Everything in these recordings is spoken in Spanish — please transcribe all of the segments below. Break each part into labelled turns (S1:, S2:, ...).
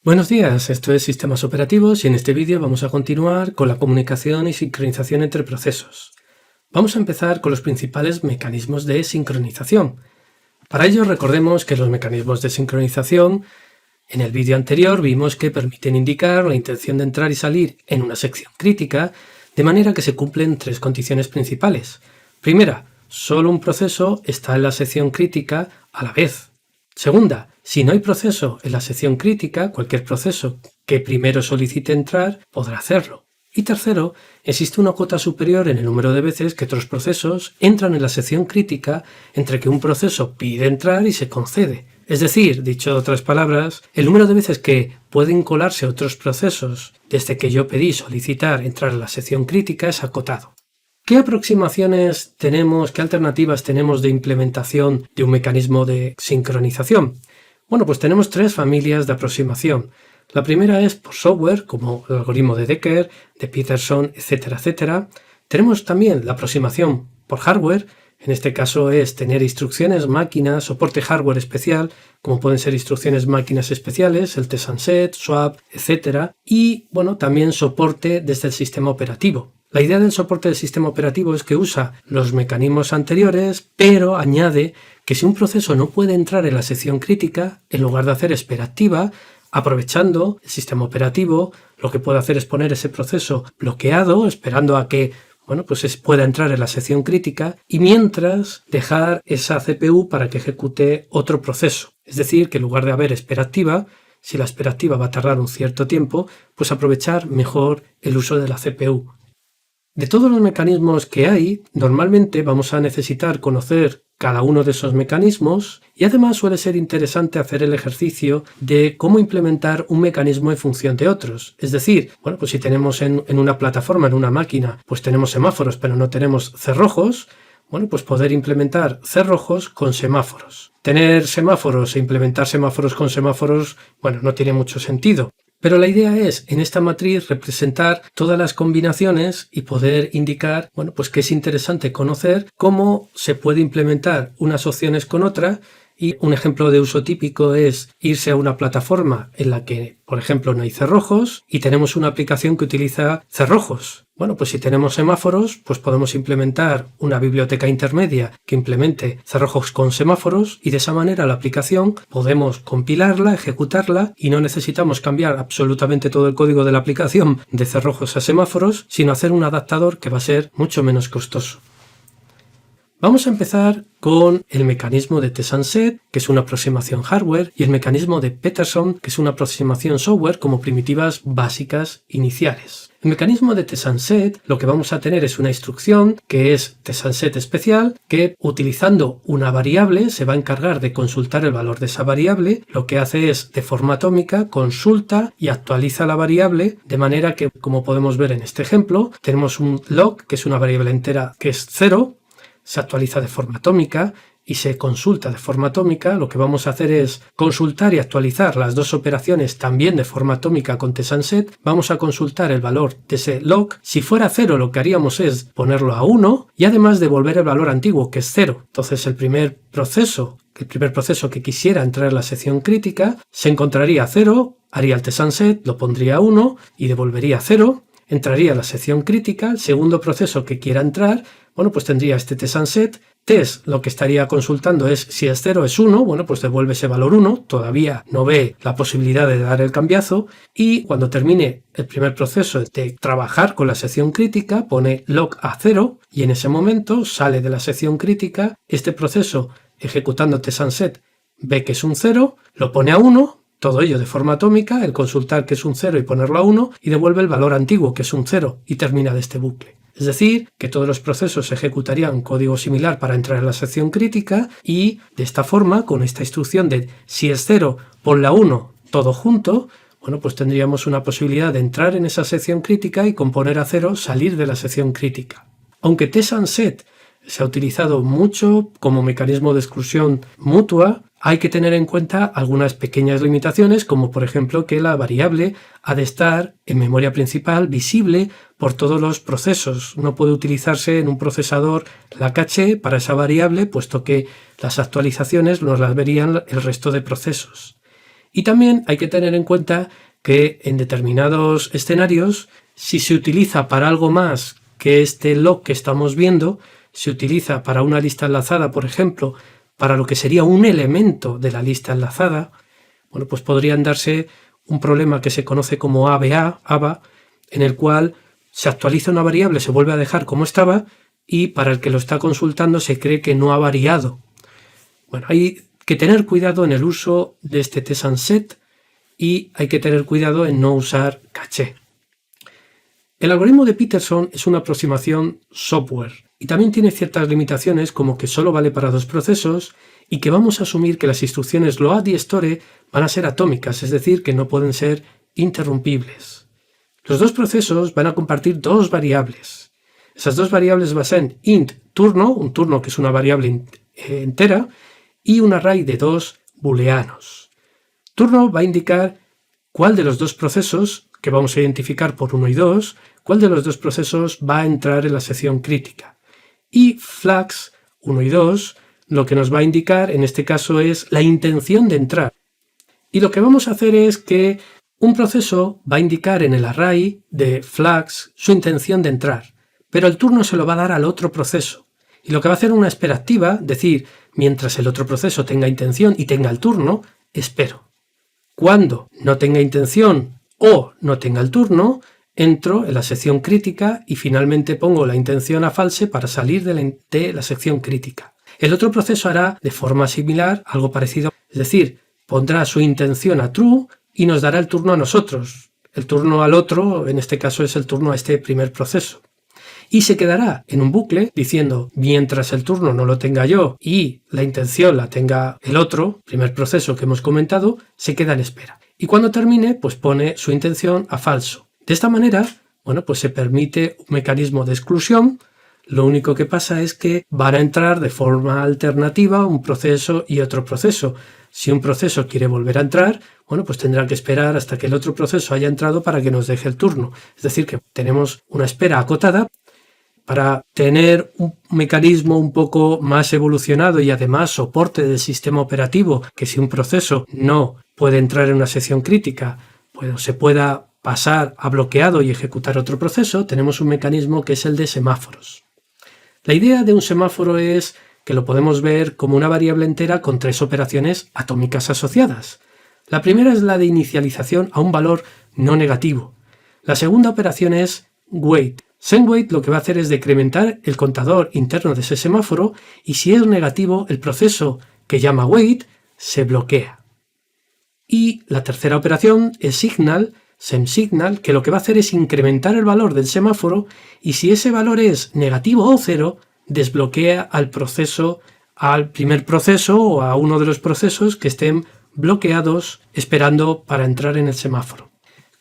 S1: Buenos días, esto es Sistemas Operativos y en este vídeo vamos a continuar con la comunicación y sincronización entre procesos. Vamos a empezar con los principales mecanismos de sincronización. Para ello recordemos que los mecanismos de sincronización en el vídeo anterior vimos que permiten indicar la intención de entrar y salir en una sección crítica de manera que se cumplen tres condiciones principales. Primera, solo un proceso está en la sección crítica a la vez. Segunda, si no hay proceso en la sección crítica, cualquier proceso que primero solicite entrar podrá hacerlo. Y tercero, existe una cota superior en el número de veces que otros procesos entran en la sección crítica entre que un proceso pide entrar y se concede. Es decir, dicho de otras palabras, el número de veces que pueden colarse otros procesos desde que yo pedí solicitar entrar en la sección crítica es acotado. ¿Qué aproximaciones tenemos, qué alternativas tenemos de implementación de un mecanismo de sincronización? Bueno, pues tenemos tres familias de aproximación. La primera es por software, como el algoritmo de Decker, de Peterson, etcétera, etcétera. Tenemos también la aproximación por hardware. En este caso es tener instrucciones máquinas, soporte hardware especial, como pueden ser instrucciones máquinas especiales, el tsunset, swap, etcétera. Y, bueno, también soporte desde el sistema operativo. La idea del soporte del sistema operativo es que usa los mecanismos anteriores, pero añade que si un proceso no puede entrar en la sección crítica, en lugar de hacer espera activa, aprovechando el sistema operativo, lo que puede hacer es poner ese proceso bloqueado, esperando a que pueda entrar en la sección crítica y mientras dejar esa CPU para que ejecute otro proceso. Es decir, que en lugar de haber espera activa, si la espera activa va a tardar un cierto tiempo, pues aprovechar mejor el uso de la CPU. De todos los mecanismos que hay, normalmente vamos a necesitar conocer cada uno de esos mecanismos y además suele ser interesante hacer el ejercicio de cómo implementar un mecanismo en función de otros. Es decir, pues si tenemos en una plataforma, en una máquina, pues tenemos semáforos pero no tenemos cerrojos, pues poder implementar cerrojos con semáforos. Tener semáforos e implementar semáforos con semáforos, no tiene mucho sentido. Pero la idea es, en esta matriz, representar todas las combinaciones y poder indicar, que es interesante conocer cómo se puede implementar unas opciones con otras. Y un ejemplo de uso típico es irse a una plataforma en la que, por ejemplo, no hay cerrojos y tenemos una aplicación que utiliza cerrojos. Pues si tenemos semáforos, pues podemos implementar una biblioteca intermedia que implemente cerrojos con semáforos y de esa manera la aplicación podemos compilarla, ejecutarla y no necesitamos cambiar absolutamente todo el código de la aplicación de cerrojos a semáforos, sino hacer un adaptador que va a ser mucho menos costoso. Vamos a empezar con el mecanismo de tsunset, que es una aproximación hardware, y el mecanismo de Peterson, que es una aproximación software como primitivas básicas iniciales. El mecanismo de tsunset lo que vamos a tener es una instrucción que es tsunset especial, que utilizando una variable se va a encargar de consultar el valor de esa variable. Lo que hace es, de forma atómica, consulta y actualiza la variable, de manera que, como podemos ver en este ejemplo, tenemos un log, que es una variable entera que es 0, se actualiza de forma atómica y se consulta de forma atómica. Lo que vamos a hacer es consultar y actualizar las dos operaciones también de forma atómica con tsunset. Vamos a consultar el valor de ese log. Si fuera 0, lo que haríamos es ponerlo a 1 y además devolver el valor antiguo, que es 0. Entonces el primer proceso que quisiera entrar en la sección crítica se encontraría a 0, haría el tsunset, lo pondría a 1 y devolvería 0. Entraría a la sección crítica. El segundo proceso que quiera entrar, pues tendría este tsunset. Test lo que estaría consultando es si es 0 es 1, pues devuelve ese valor 1, todavía no ve la posibilidad de dar el cambiazo y cuando termine el primer proceso de trabajar con la sección crítica pone log a 0 y en ese momento sale de la sección crítica. Este proceso ejecutando tsunset ve que es un 0, lo pone a 1, todo ello de forma atómica, el consultar que es un 0 y ponerlo a 1 y devuelve el valor antiguo que es un 0 y termina de este bucle. Es decir, que todos los procesos ejecutarían un código similar para entrar en la sección crítica y de esta forma, con esta instrucción de si es 0, ponla 1, todo junto, pues tendríamos una posibilidad de entrar en esa sección crítica y con poner a 0 salir de la sección crítica. Aunque tsunset se ha utilizado mucho como mecanismo de exclusión mutua, hay que tener en cuenta algunas pequeñas limitaciones, como por ejemplo que la variable ha de estar en memoria principal visible por todos los procesos. No puede utilizarse en un procesador la caché para esa variable, puesto que las actualizaciones nos las verían el resto de procesos. Y también hay que tener en cuenta que en determinados escenarios, si se utiliza para algo más que este log que estamos viendo, se utiliza para una lista enlazada, por ejemplo, para lo que sería un elemento de la lista enlazada, bueno, pues podrían darse un problema que se conoce como ABA, en el cual se actualiza una variable, se vuelve a dejar como estaba y para el que lo está consultando se cree que no ha variado. Bueno, hay que tener cuidado en el uso de este tsunset y hay que tener cuidado en no usar caché. El algoritmo de Peterson es una aproximación software y también tiene ciertas limitaciones como que solo vale para 2 procesos y que vamos a asumir que las instrucciones load y store van a ser atómicas, es decir, que no pueden ser interrumpibles. Los 2 procesos van a compartir 2 variables. Esas 2 variables van a ser int turno, un turno que es una variable entera, y un array de 2 booleanos. Turno va a indicar cuál de los 2 procesos, que vamos a identificar por 1 y 2, cuál de los 2 procesos va a entrar en la sección crítica. Y flags 1 y 2 lo que nos va a indicar en este caso es la intención de entrar. Y lo que vamos a hacer es que un proceso va a indicar en el array de flags su intención de entrar, pero el turno se lo va a dar al otro proceso. Y lo que va a hacer una espera activa, decir, mientras el otro proceso tenga intención y tenga el turno, espero. Cuando no tenga intención o no tenga el turno, entro en la sección crítica y finalmente pongo la intención a false para salir de la sección crítica. El otro proceso hará de forma similar algo parecido, es decir, pondrá su intención a true y nos dará el turno a nosotros. El turno al otro, en este caso es el turno a este primer proceso. Y se quedará en un bucle diciendo, mientras el turno no lo tenga yo y la intención la tenga el otro, primer proceso que hemos comentado, se queda en espera. Y cuando termine, pues pone su intención a falso. De esta manera, bueno, pues se permite un mecanismo de exclusión. Lo único que pasa es que van a entrar de forma alternativa un proceso y otro proceso. Si un proceso quiere volver a entrar, bueno, pues tendrá que esperar hasta que el otro proceso haya entrado para que nos deje el turno. Es decir, que tenemos una espera acotada. Para tener un mecanismo un poco más evolucionado y además soporte del sistema operativo, que si un proceso no puede entrar en una sección crítica, pues se pueda pasar a bloqueado y ejecutar otro proceso, tenemos un mecanismo que es el de semáforos. La idea de un semáforo es que lo podemos ver como una variable entera con 3 operaciones atómicas asociadas. La primera es la de inicialización a un valor no negativo. La segunda operación es wait. SendWait lo que va a hacer es decrementar el contador interno de ese semáforo y si es negativo, el proceso que llama wait se bloquea. Y la tercera operación es signal, SendSignal, que lo que va a hacer es incrementar el valor del semáforo y si ese valor es negativo o 0, desbloquea al proceso, al primer proceso o a uno de los procesos que estén bloqueados esperando para entrar en el semáforo.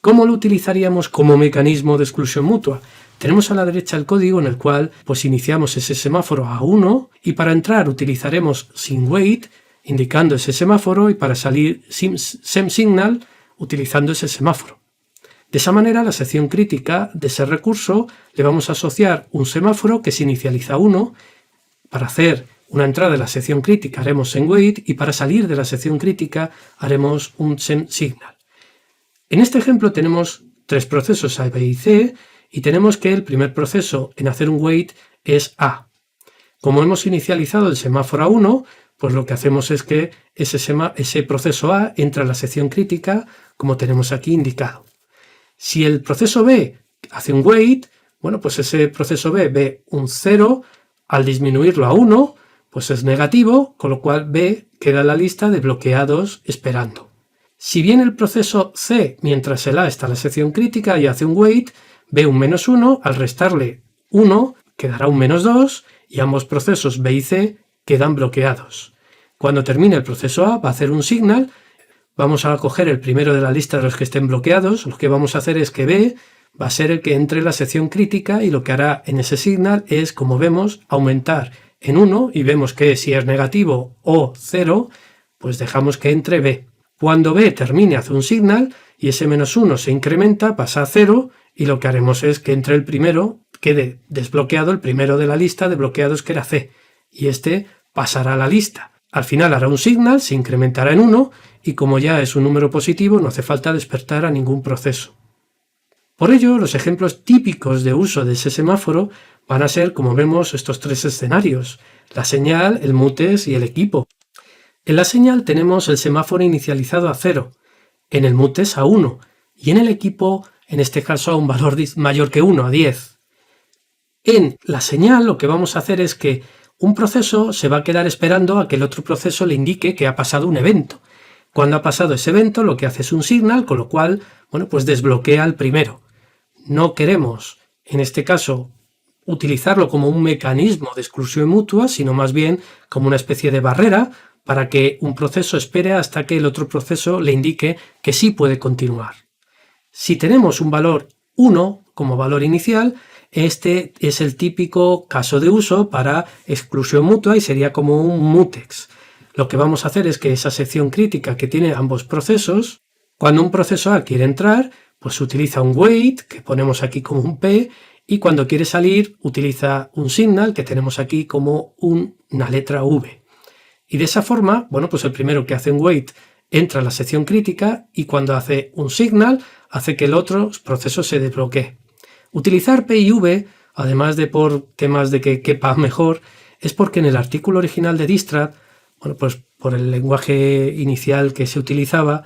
S1: ¿Cómo lo utilizaríamos como mecanismo de exclusión mutua? Tenemos a la derecha el código en el cual pues iniciamos ese semáforo a 1 y para entrar utilizaremos SendWait indicando ese semáforo y para salir SendSignal utilizando ese semáforo. De esa manera, a la sección crítica de ese recurso le vamos a asociar un semáforo que se inicializa a 1. Para hacer una entrada de la sección crítica haremos SendWait y para salir de la sección crítica haremos un SendSignal. En este ejemplo tenemos 3 procesos A, B y C y tenemos que el primer proceso en hacer un wait es A. Como hemos inicializado el semáforo a 1, pues lo que hacemos es que ese proceso A entra a la sección crítica como tenemos aquí indicado. Si el proceso B hace un wait, bueno, pues ese proceso B ve un 0, al disminuirlo a 1, pues es negativo, con lo cual B queda en la lista de bloqueados esperando. Si bien el proceso C, mientras el A está en la sección crítica y hace un wait, ve un -1, al restarle 1 quedará un -2 y ambos procesos B y C quedan bloqueados. Cuando termine el proceso A va a hacer un signal, vamos a coger el primero de la lista de los que estén bloqueados, lo que vamos a hacer es que B va a ser el que entre en la sección crítica y lo que hará en ese signal es, como vemos, aumentar en 1 y vemos que si es negativo o 0, pues dejamos que entre B. Cuando B termine hace un signal y ese -1 se incrementa, pasa a 0 y lo que haremos es que entre el primero, quede desbloqueado el primero de la lista de bloqueados que era C y este pasará a la lista. Al final hará un signal, se incrementará en 1 y como ya es un número positivo no hace falta despertar a ningún proceso. Por ello, los ejemplos típicos de uso de ese semáforo van a ser, como vemos, estos tres escenarios: la señal, el mutex y el equipo. En la señal tenemos el semáforo inicializado a 0, en el mutex a 1 y en el equipo, en este caso, a un valor mayor que 1, a 10. En la señal lo que vamos a hacer es que un proceso se va a quedar esperando a que el otro proceso le indique que ha pasado un evento. Cuando ha pasado ese evento, lo que hace es un signal, con lo cual, pues desbloquea el primero. No queremos, en este caso, utilizarlo como un mecanismo de exclusión mutua, sino más bien como una especie de barrera para que un proceso espere hasta que el otro proceso le indique que sí puede continuar. Si tenemos un valor 1 como valor inicial, este es el típico caso de uso para exclusión mutua y sería como un mutex. Lo que vamos a hacer es que esa sección crítica que tiene ambos procesos, cuando un proceso A quiere entrar, pues utiliza un wait, que ponemos aquí como un P, y cuando quiere salir utiliza un signal, que tenemos aquí como una letra V. Y de esa forma, pues el primero que hace un wait entra a la sección crítica y cuando hace un signal hace que el otro proceso se desbloquee. Utilizar P y V, además de por temas de que quepa mejor, es porque en el artículo original de Distrat, pues por el lenguaje inicial que se utilizaba,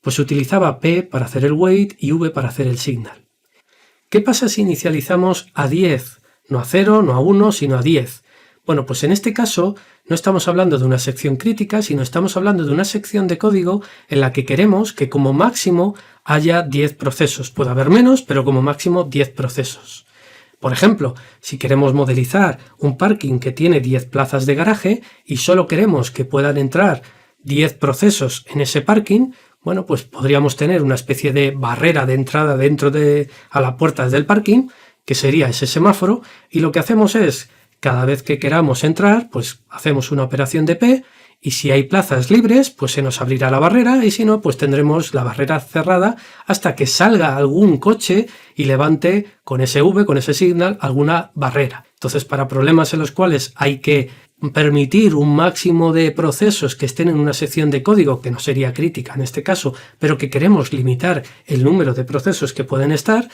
S1: pues se utilizaba P para hacer el wait y V para hacer el signal. ¿Qué pasa si inicializamos a 10? No a 0, no a 1, sino a 10. Pues en este caso no estamos hablando de una sección crítica, sino estamos hablando de una sección de código en la que queremos que como máximo haya 10 procesos. Puede haber menos, pero como máximo 10 procesos. Por ejemplo, si queremos modelizar un parking que tiene 10 plazas de garaje y solo queremos que puedan entrar 10 procesos en ese parking, pues podríamos tener una especie de barrera de entrada a las puertas del parking, que sería ese semáforo, y lo que hacemos es, cada vez que queramos entrar, pues hacemos una operación de P, y si hay plazas libres, pues se nos abrirá la barrera, y si no, pues tendremos la barrera cerrada hasta que salga algún coche y levante con ese V, con ese signal, alguna barrera. Entonces, para problemas en los cuales hay que permitir un máximo de procesos que estén en una sección de código, que no sería crítica en este caso, pero que queremos limitar el número de procesos que pueden estar,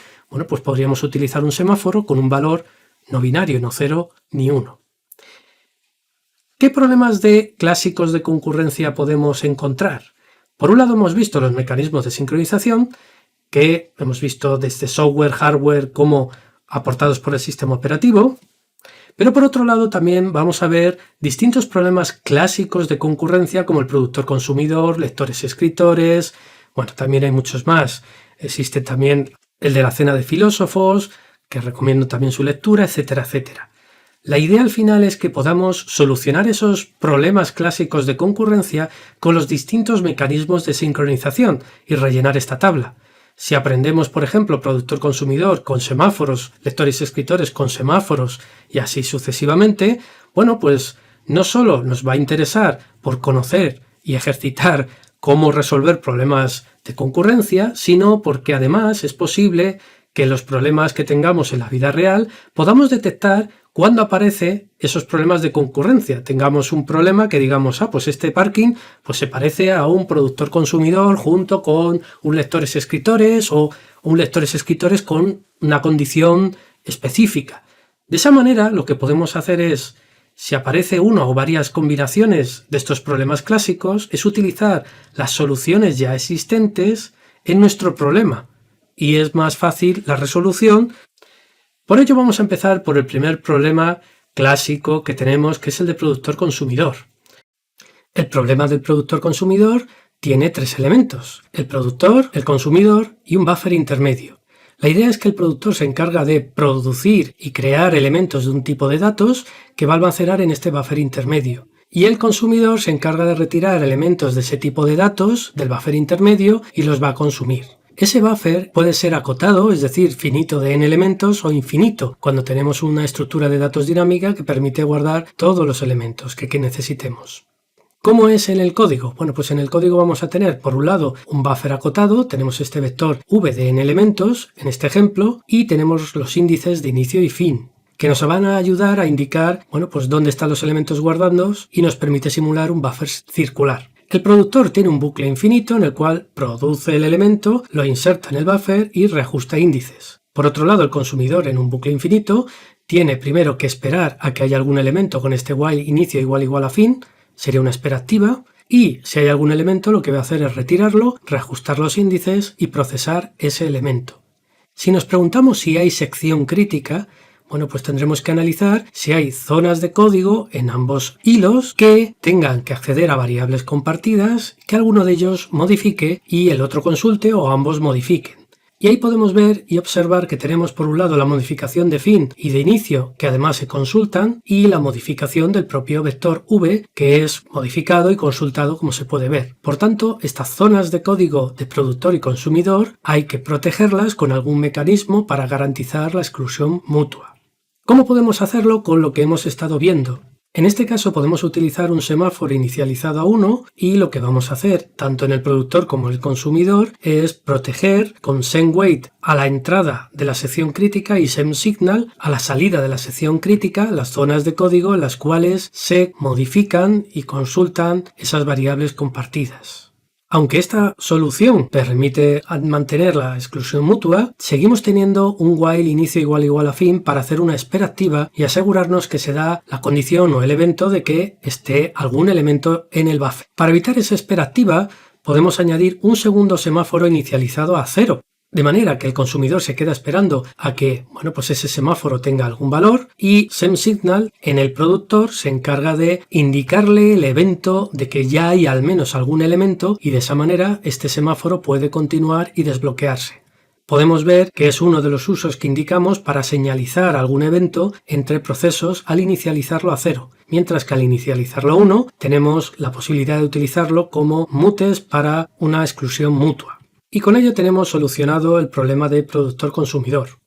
S1: pues podríamos utilizar un semáforo con un valor no binario, no 0 ni 1. ¿Qué problemas clásicos de concurrencia podemos encontrar? Por un lado hemos visto los mecanismos de sincronización, que hemos visto desde software, hardware, como aportados por el sistema operativo, pero por otro lado también vamos a ver distintos problemas clásicos de concurrencia como el productor-consumidor, lectores-escritores, también hay muchos más. Existe también el de la cena de filósofos, que recomiendo también su lectura, etcétera, etcétera. La idea al final es que podamos solucionar esos problemas clásicos de concurrencia con los distintos mecanismos de sincronización y rellenar esta tabla. Si aprendemos, por ejemplo, productor-consumidor con semáforos, lectores-escritores con semáforos y así sucesivamente, pues no solo nos va a interesar por conocer y ejercitar cómo resolver problemas de concurrencia, sino porque además es posible que los problemas que tengamos en la vida real podamos detectar cuando aparecen esos problemas de concurrencia. Tengamos un problema que digamos, pues este parking se parece a un productor consumidor junto con un lectores escritores o un lectores escritores con una condición específica. De esa manera lo que podemos hacer es, si aparece una o varias combinaciones de estos problemas clásicos, es utilizar las soluciones ya existentes en nuestro problema y es más fácil la resolución. Por ello vamos a empezar por el primer problema clásico que tenemos, que es el de productor-consumidor. El problema del productor-consumidor tiene tres elementos: el productor, el consumidor y un buffer intermedio. La idea es que el productor se encarga de producir y crear elementos de un tipo de datos que va a almacenar en este buffer intermedio. Y el consumidor se encarga de retirar elementos de ese tipo de datos del buffer intermedio y los va a consumir. Ese buffer puede ser acotado, es decir, finito de n elementos, o infinito, cuando tenemos una estructura de datos dinámica que permite guardar todos los elementos que necesitemos. ¿Cómo es en el código? Pues en el código vamos a tener, por un lado, un buffer acotado, tenemos este vector v de n elementos, en este ejemplo, y tenemos los índices de inicio y fin, que nos van a ayudar a indicar, dónde están los elementos guardados y nos permite simular un buffer circular. El productor tiene un bucle infinito en el cual produce el elemento, lo inserta en el buffer y reajusta índices. Por otro lado, el consumidor en un bucle infinito tiene primero que esperar a que haya algún elemento con este while inicio igual a fin, sería una espera activa, y si hay algún elemento lo que va a hacer es retirarlo, reajustar los índices y procesar ese elemento. Si nos preguntamos si hay sección crítica, bueno, pues tendremos que analizar si hay zonas de código en ambos hilos que tengan que acceder a variables compartidas, que alguno de ellos modifique y el otro consulte o ambos modifiquen. Y ahí podemos ver y observar que tenemos por un lado la modificación de fin y de inicio, que además se consultan, y la modificación del propio vector v, que es modificado y consultado como se puede ver. Por tanto, estas zonas de código de productor y consumidor hay que protegerlas con algún mecanismo para garantizar la exclusión mutua. ¿Cómo podemos hacerlo con lo que hemos estado viendo? En este caso podemos utilizar un semáforo inicializado a 1 y lo que vamos a hacer, tanto en el productor como en el consumidor, es proteger con sendWait a la entrada de la sección crítica y sendSignal a la salida de la sección crítica las zonas de código en las cuales se modifican y consultan esas variables compartidas. Aunque esta solución permite mantener la exclusión mutua, seguimos teniendo un while inicio igual a fin para hacer una espera activa y asegurarnos que se da la condición o el evento de que esté algún elemento en el buffer. Para evitar esa espera activa, podemos añadir un segundo semáforo inicializado a 0. De manera que el consumidor se queda esperando a que, pues ese semáforo tenga algún valor y sendSignal en el productor se encarga de indicarle el evento de que ya hay al menos algún elemento y de esa manera este semáforo puede continuar y desbloquearse. Podemos ver que es uno de los usos que indicamos para señalizar algún evento entre procesos al inicializarlo a 0, mientras que al inicializarlo a 1 tenemos la posibilidad de utilizarlo como mutes para una exclusión mutua. Y con ello tenemos solucionado el problema de productor-consumidor.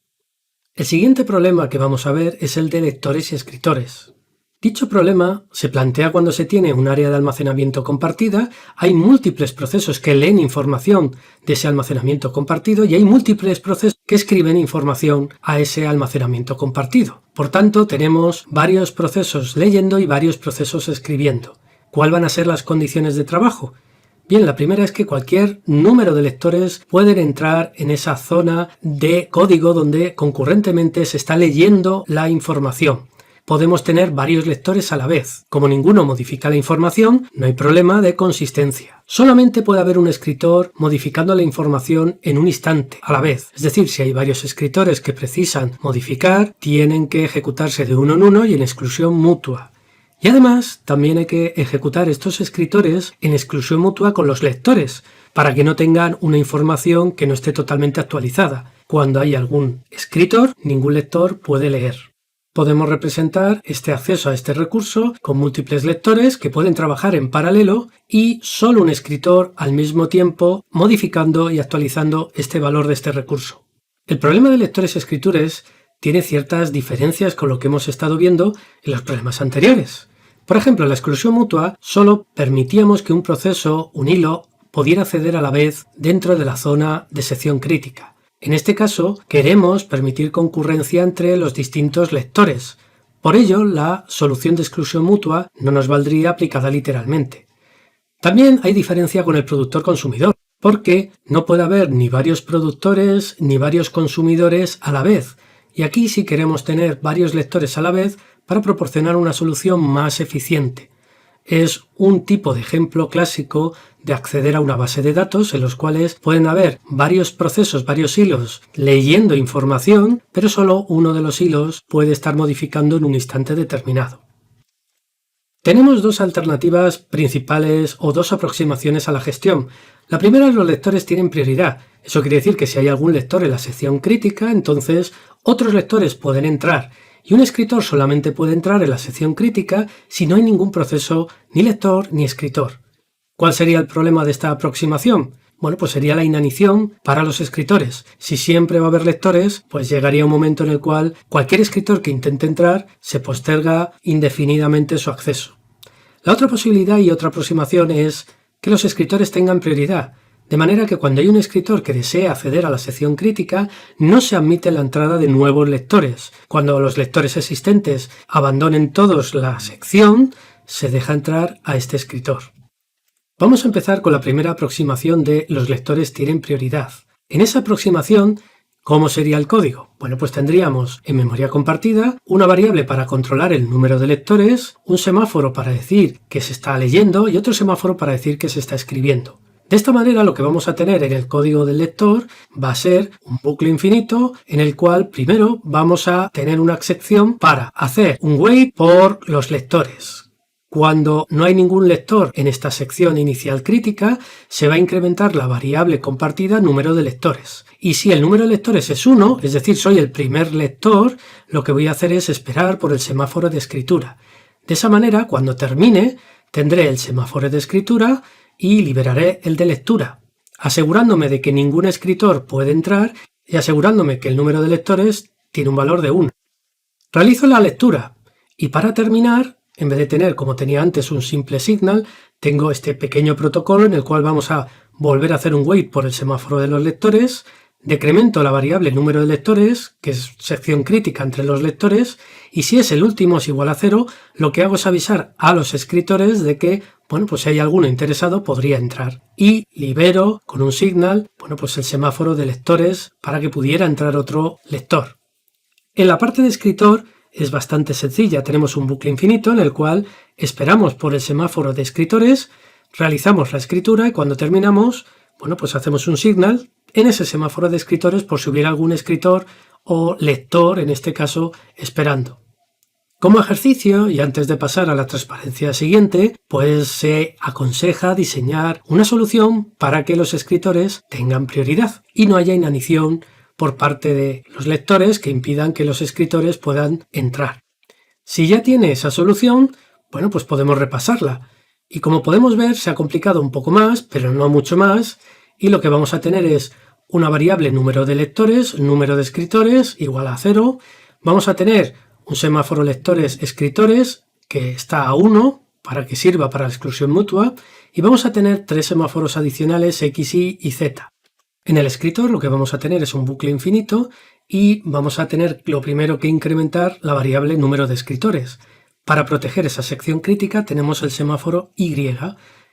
S1: El siguiente problema que vamos a ver es el de lectores y escritores. Dicho problema se plantea cuando se tiene un área de almacenamiento compartida, hay múltiples procesos que leen información de ese almacenamiento compartido y hay múltiples procesos que escriben información a ese almacenamiento compartido. Por tanto, tenemos varios procesos leyendo y varios procesos escribiendo. ¿Cuáles van a ser las condiciones de trabajo? Bien, la primera es que cualquier número de lectores pueden entrar en esa zona de código donde concurrentemente se está leyendo la información. Podemos tener varios lectores a la vez. Como ninguno modifica la información, no hay problema de consistencia. Solamente puede haber un escritor modificando la información en un instante a la vez. Es decir, si hay varios escritores que precisan modificar, tienen que ejecutarse de uno en uno y en exclusión mutua. Y además, también hay que ejecutar estos escritores en exclusión mutua con los lectores, para que no tengan una información que no esté totalmente actualizada. Cuando hay algún escritor, ningún lector puede leer. Podemos representar este acceso a este recurso con múltiples lectores que pueden trabajar en paralelo y solo un escritor al mismo tiempo modificando y actualizando este valor de este recurso. El problema de lectores y escritores tiene ciertas diferencias con lo que hemos estado viendo en los problemas anteriores. Por ejemplo, en la exclusión mutua solo permitíamos que un proceso, un hilo, pudiera acceder a la vez dentro de la zona de sección crítica. En este caso, queremos permitir concurrencia entre los distintos lectores. Por ello, la solución de exclusión mutua no nos valdría aplicada literalmente. También hay diferencia con el productor-consumidor, porque no puede haber ni varios productores ni varios consumidores a la vez. Y aquí sí queremos tener varios lectores a la vez para proporcionar una solución más eficiente. Es un tipo de ejemplo clásico de acceder a una base de datos en los cuales pueden haber varios procesos, varios hilos leyendo información, pero solo uno de los hilos puede estar modificando en un instante determinado. Tenemos dos alternativas principales o dos aproximaciones a la gestión. La primera es los lectores tienen prioridad. Eso quiere decir que si hay algún lector en la sección crítica, entonces otros lectores pueden entrar y un escritor solamente puede entrar en la sección crítica si no hay ningún proceso ni lector ni escritor. ¿Cuál sería el problema de esta aproximación? Bueno, pues sería la inanición para los escritores. Si siempre va a haber lectores, pues llegaría un momento en el cual cualquier escritor que intente entrar se posterga indefinidamente su acceso. La otra posibilidad y otra aproximación es que los escritores tengan prioridad, de manera que cuando hay un escritor que desea acceder a la sección crítica, no se admite la entrada de nuevos lectores. Cuando los lectores existentes abandonen todos la sección, se deja entrar a este escritor. Vamos a empezar con la primera aproximación de los lectores tienen prioridad. En esa aproximación, ¿cómo sería el código? Bueno, pues tendríamos en memoria compartida una variable para controlar el número de lectores, un semáforo para decir que se está leyendo y otro semáforo para decir que se está escribiendo. De esta manera lo que vamos a tener en el código del lector va a ser un bucle infinito en el cual primero vamos a tener una excepción para hacer un wait por los lectores. Cuando no hay ningún lector en esta sección inicial crítica, se va a incrementar la variable compartida número de lectores. Y si el número de lectores es 1, es decir, soy el primer lector, lo que voy a hacer es esperar por el semáforo de escritura. De esa manera, cuando termine, tendré el semáforo de escritura y liberaré el de lectura, asegurándome de que ningún escritor puede entrar y asegurándome que el número de lectores tiene un valor de 1. Realizo la lectura y para terminar, en vez de tener, como tenía antes, un simple signal, tengo este pequeño protocolo en el cual vamos a volver a hacer un wait por el semáforo de los lectores, decremento la variable número de lectores, que es sección crítica entre los lectores, y si es el último es igual a 0, lo que hago es avisar a los escritores de que, bueno, pues si hay alguno interesado podría entrar. Y libero con un signal, bueno, pues el semáforo de lectores para que pudiera entrar otro lector. En la parte de escritor es bastante sencilla, tenemos un bucle infinito en el cual esperamos por el semáforo de escritores, realizamos la escritura y cuando terminamos, bueno, pues hacemos un signal en ese semáforo de escritores por si hubiera algún escritor o lector, en este caso, esperando. Como ejercicio, y antes de pasar a la transparencia siguiente, pues se aconseja diseñar una solución para que los escritores tengan prioridad y no haya inanición por parte de los lectores que impidan que los escritores puedan entrar. Si ya tiene esa solución, bueno, pues podemos repasarla. Y como podemos ver, se ha complicado un poco más, pero no mucho más, y lo que vamos a tener es una variable número de lectores, número de escritores, igual a 0. Vamos a tener un semáforo lectores-escritores que está a 1 para que sirva para la exclusión mutua, y vamos a tener 3 semáforos adicionales X, Y y Z. En el escritor lo que vamos a tener es un bucle infinito y vamos a tener lo primero que incrementar la variable número de escritores. Para proteger esa sección crítica tenemos el semáforo Y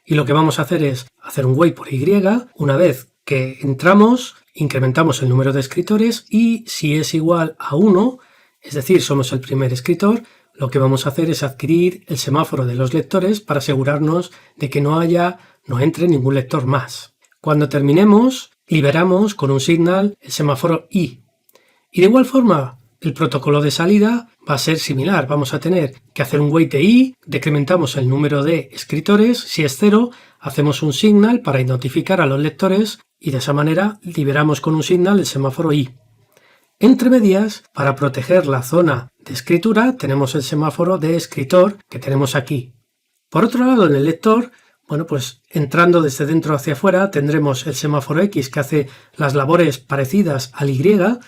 S1: y lo que vamos a hacer es hacer un wait por Y. Una vez que entramos, incrementamos el número de escritores y si es igual a 1, es decir, somos el primer escritor, lo que vamos a hacer es adquirir el semáforo de los lectores para asegurarnos de que no entre ningún lector más. Cuando terminemos, liberamos con un signal el semáforo Y. Y de igual forma, el protocolo de salida va a ser similar. Vamos a tener que hacer un wait de Y, decrementamos el número de escritores. Si es 0, hacemos un signal para notificar a los lectores y de esa manera liberamos con un signal el semáforo Y. Entre medias, para proteger la zona de escritura, tenemos el semáforo de escritor que tenemos aquí. Por otro lado, en el lector, bueno, pues entrando desde dentro hacia afuera tendremos el semáforo X que hace las labores parecidas al Y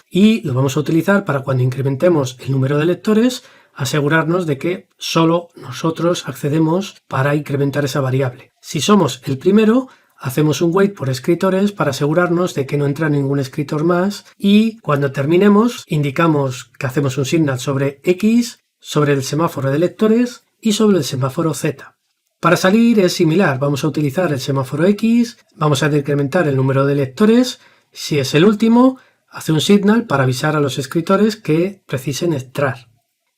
S1: y lo vamos a utilizar para cuando incrementemos el número de lectores asegurarnos de que solo nosotros accedemos para incrementar esa variable. Si somos el primero, hacemos un wait por escritores para asegurarnos de que no entra ningún escritor más y cuando terminemos indicamos que hacemos un signal sobre X, sobre el semáforo de lectores y sobre el semáforo Z. Para salir es similar, vamos a utilizar el semáforo X, vamos a decrementar el número de lectores, si es el último, hace un signal para avisar a los escritores que precisen entrar.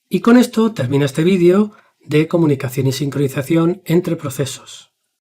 S1: Y con esto termina este vídeo de comunicación y sincronización entre procesos.